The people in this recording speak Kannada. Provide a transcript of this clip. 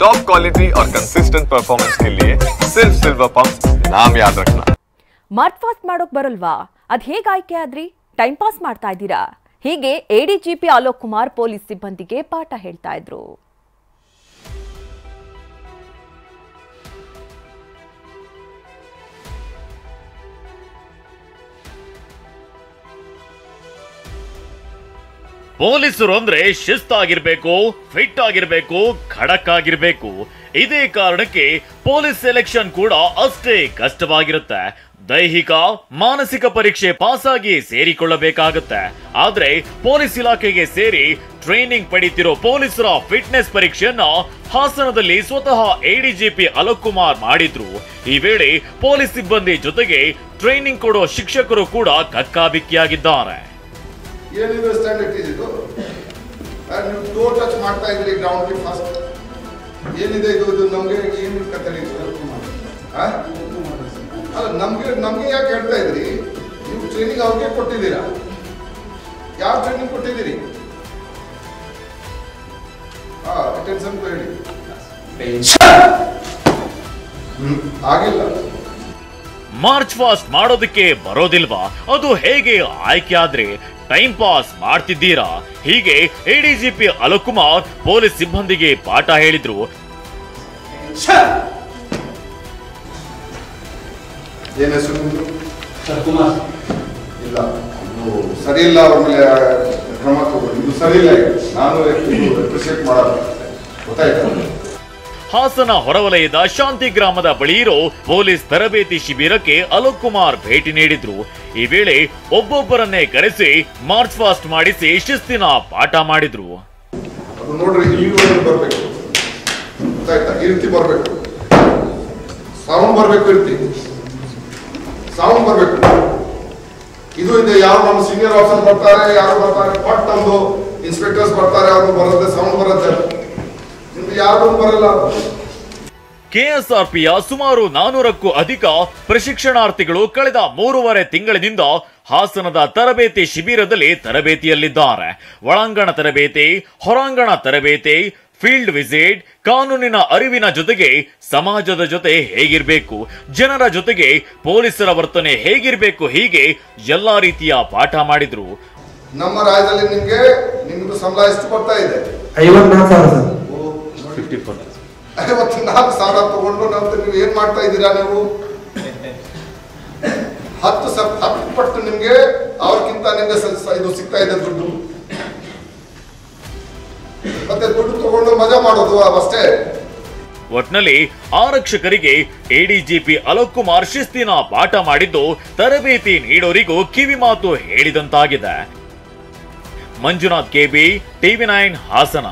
टॉप क्वालिटी और कंसिस्टेंट परफॉर्मेंस के लिए सिर्फ सिल्वर पंप नाम याद रखना। ಮಾರ್ಚ್ ಪಾಸ್ಟ್ ಮಾಡೋಕ್ ಬರಲ್ವಾ? ಅದ್ ಹೇಗೆ ಆಯ್ಕೆ ಆದ್ರಿ? ಟೈಮ್ ಪಾಸ್ ಮಾಡ್ತಾ ಇದ್ದೀರಾ? ಹೀಗೆ ಎಡಿಜಿಪಿ ಅಲೋಕ್ ಕುಮಾರ್ ಪೊಲೀಸ್ ಸಿಬ್ಬಂದಿಗೆ ಪಾಠ ಹೇಳ್ತಾ ಇದ್ರು. ಪೊಲೀಸರು ಅಂದ್ರೆ ಶಿಸ್ತಾಗಿರ್ಬೇಕು, ಫಿಟ್ ಆಗಿರ್ಬೇಕು, ಖಡಕ್ ಆಗಿರ್ಬೇಕು. ಇದೇ ಕಾರಣಕ್ಕೆ ಪೊಲೀಸ್ ಸೆಲೆಕ್ಷನ್ ಕೂಡ ಅಷ್ಟೇ ಕಷ್ಟವಾಗಿರುತ್ತೆ. ದೈಹಿಕ ಮಾನಸಿಕ ಪರೀಕ್ಷೆ ಪಾಸ್ ಆಗಿ ಸೇರಿಕೊಳ್ಳಬೇಕಾಗುತ್ತೆ. ಆದ್ರೆ ಪೊಲೀಸ್ ಇಲಾಖೆಗೆ ಸೇರಿ ಟ್ರೈನಿಂಗ್ ಪಡೆಯುತ್ತಿರೋ ಪೊಲೀಸರ ಫಿಟ್ನೆಸ್ ಪರೀಕ್ಷೆಯನ್ನ ಹಾಸನದಲ್ಲಿ ಸ್ವತಃ ಎಡಿಜಿಪಿ ಅಲೋಕ್ ಕುಮಾರ್ ಮಾಡಿದ್ರು. ಈ ವೇಳೆ ಪೊಲೀಸ್ ಸಿಬ್ಬಂದಿ ಜೊತೆಗೆ ಟ್ರೈನಿಂಗ್ ಕೊಡೋ ಶಿಕ್ಷಕರು ಕೂಡ ಕಕ್ಕಾಬಿಕ್ಕಿಯಾಗಿದ್ದಾರೆ. ಏನಿದೆ ಸ್ಟ್ಯಾಂಡರ್ಡ್ ಇದು? ನೀವು ಟೋ ಟಚ್ ಮಾಡ್ತಾ ಇದ್ರಿ ಗ್ರೌಂಡ್ಗೆ ಫಸ್ಟ್. ಏನಿದೆ ಇದು ನಮಗೆ ಏನು ಕತೆ ಅಲ್ಲ, ನಮ್ಗೆ ಯಾಕೆ ಹೇಳ್ತಾ ಇದ್ರಿ? ನೀವು ಟ್ರೈನಿಂಗ್ ಅವ್ರಿಗೆ ಕೊಟ್ಟಿದ್ದೀರಾ? ಯಾವ ಟ್ರೈನಿಂಗ್ ಕೊಟ್ಟಿದ್ದೀರಿ? ಅಟೆನ್ಷನ್ ಹೇಳಿ. ಆಗಿಲ್ಲ. ಮಾರ್ಚ್ ಫಾಸ್ಟ್ ಮಾಡೋದಕ್ಕೆ ಬರೋದಿಲ್ವಾ? ಅದು ಹೇಗೆ ಆಯ್ಕೆ ಆದ್ರೆ ಟೈಮ್ ಪಾಸ್ ಮಾಡ್ತಿದ್ದೀರಾ? ಹೀಗೆ ಎಡಿಜಿಪಿ ಅಲೋಕ್ ಕುಮಾರ್ ಪೊಲೀಸ್ ಸಿಬ್ಬಂದಿಗೆ ಪಾಠ ಹೇಳಿದ್ರು. ಏನ್ ಹೆಸರು ನಿಮ್ದು? ಇಲ್ಲ, ಇದು ಸರಿ ಇಲ್ಲ. ಅವ್ರ ಮೇಲೆ ಕ್ರಮ ತಗೊಳ್ಳಿ. ಇದು ಸರಿ ಇಲ್ಲ. ನಾನು ಅಪ್ರಿಷಿಯೇಟ್ ಮಾಡೋದು ಗೊತ್ತಾಯ್ತಾ? ಹಾಸನ ಹೊರವಲಯದ ಶಾಂತಿ ಗ್ರಾಮದ ಬಳಿ ಇರೋ ಪೊಲೀಸ್ ತರಬೇತಿ ಶಿಬಿರಕ್ಕೆ ಅಲೋಕ್ ಕುಮಾರ್ ಭೇಟಿ ನೀಡಿದ್ರು. ಈ ವೇಳೆ ಒಬ್ಬೊಬ್ಬರನ್ನೇ ಕರೆಸಿ ಮಾರ್ಚ್ ಫಾಸ್ಟ್ ಮಾಡಿಸಿ ಶಿಸ್ತಿನ ಪಾಠ ಮಾಡಿದ್ರು. ಅದು ನೋಡ್ರಿ, ಇಲ್ಲಿ ಬರ್ಬೇಕು ಗೊತ್ತಾಯ್ತಾ? ಈ ರೀತಿ ಬರ್ಬೇಕು, ಸೌಂಡ್ ಬರ್ಬೇಕು, ಈ ರೀತಿ ಸೌಂಡ್ ಬರ್ಬೇಕು. ಇದು ಇದೆ. ಯಾರು ನಮ್ಮ ಸೀನಿಯರ್ ಆಫೀಸರ್ ಬರ್ತಾರೆ, ಯಾರು ಬರ್ತಾರೆ, ಬಟ್ ನಮ್ದು ಇನ್ಸ್ಪೆಕ್ಟರ್ಸ್ ಬರ್ತಾರೆ, ಅವ್ರು ಬರುತ್ತೆ, ಸೌಂಡ್ ಬರುತ್ತೆ. ನಿಮ್ದು ಯಾರು ಬರಲ್ಲ. ಕೆಎಸ್ಆರ್ಪಿಯ ಸುಮಾರು 400ಕ್ಕೂ ಅಧಿಕ ಪ್ರಶಿಕ್ಷಣಾರ್ಥಿಗಳು ಕಳೆದ 3.5 ತಿಂಗಳಿನಿಂದ ಹಾಸನದ ತರಬೇತಿ ಶಿಬಿರದಲ್ಲಿ ತರಬೇತಿಯಲ್ಲಿದ್ದಾರೆ. ಒಳಾಂಗಣ ತರಬೇತಿ, ಹೊರಾಂಗಣ ತರಬೇತಿ, ಫೀಲ್ಡ್ ವಿಸಿಟ್, ಕಾನೂನಿನ ಅರಿವಿನ ಜೊತೆಗೆ ಸಮಾಜದ ಜೊತೆ ಹೇಗಿರ್ಬೇಕು, ಜನರ ಜೊತೆಗೆ ಪೊಲೀಸರ ವರ್ತನೆ ಹೇಗಿರ್ಬೇಕು, ಹೀಗೆ ಎಲ್ಲಾ ರೀತಿಯ ಪಾಠ ಮಾಡಿದ್ರು. ನಮ್ಮ ರಾಜ್ಯದಲ್ಲಿ ನಿಮ್ದು ಸಂಬಳ ಎಷ್ಟು ಬರ್ತಾ ಇದೆ? 54,000 ತಗೊಂಡು ನೀವು ಏನ್ ಮಾಡ್ತಾ ಇದ್ದೀರಾ? ನೀವು 10 ಪಟ್ಟು ನಿಮ್ಗೆ ಅವ್ರಿಗಿಂತ ನಿಮ್ಗೆ ಇದು ಸಿಗ್ತಾ ಇದೆ ದುಡ್ಡು. ಮತ್ತೆ ದುಡ್ಡು ತಗೊಂಡು ಮಜಾ ಮಾಡೋದು ಅಷ್ಟೇ. ಒಟ್ನಲ್ಲಿ ಆರಕ್ಷಕರಿಗೆ ಎಡಿಜಿಪಿ ಅಲೋಕ್ ಕುಮಾರ್ ಶಿಸ್ತಿನ ಪಾಠ ಮಾಡಿದ್ದು ತರಬೇತಿ ನೀಡೋರಿಗೂ ಕಿವಿ ಮಾತು ಹೇಳಿದಂತಾಗಿದೆ. ಮಂಜುನಾಥ್ ಕೆಬಿ, ಟಿವಿ9 ಹಾಸನ.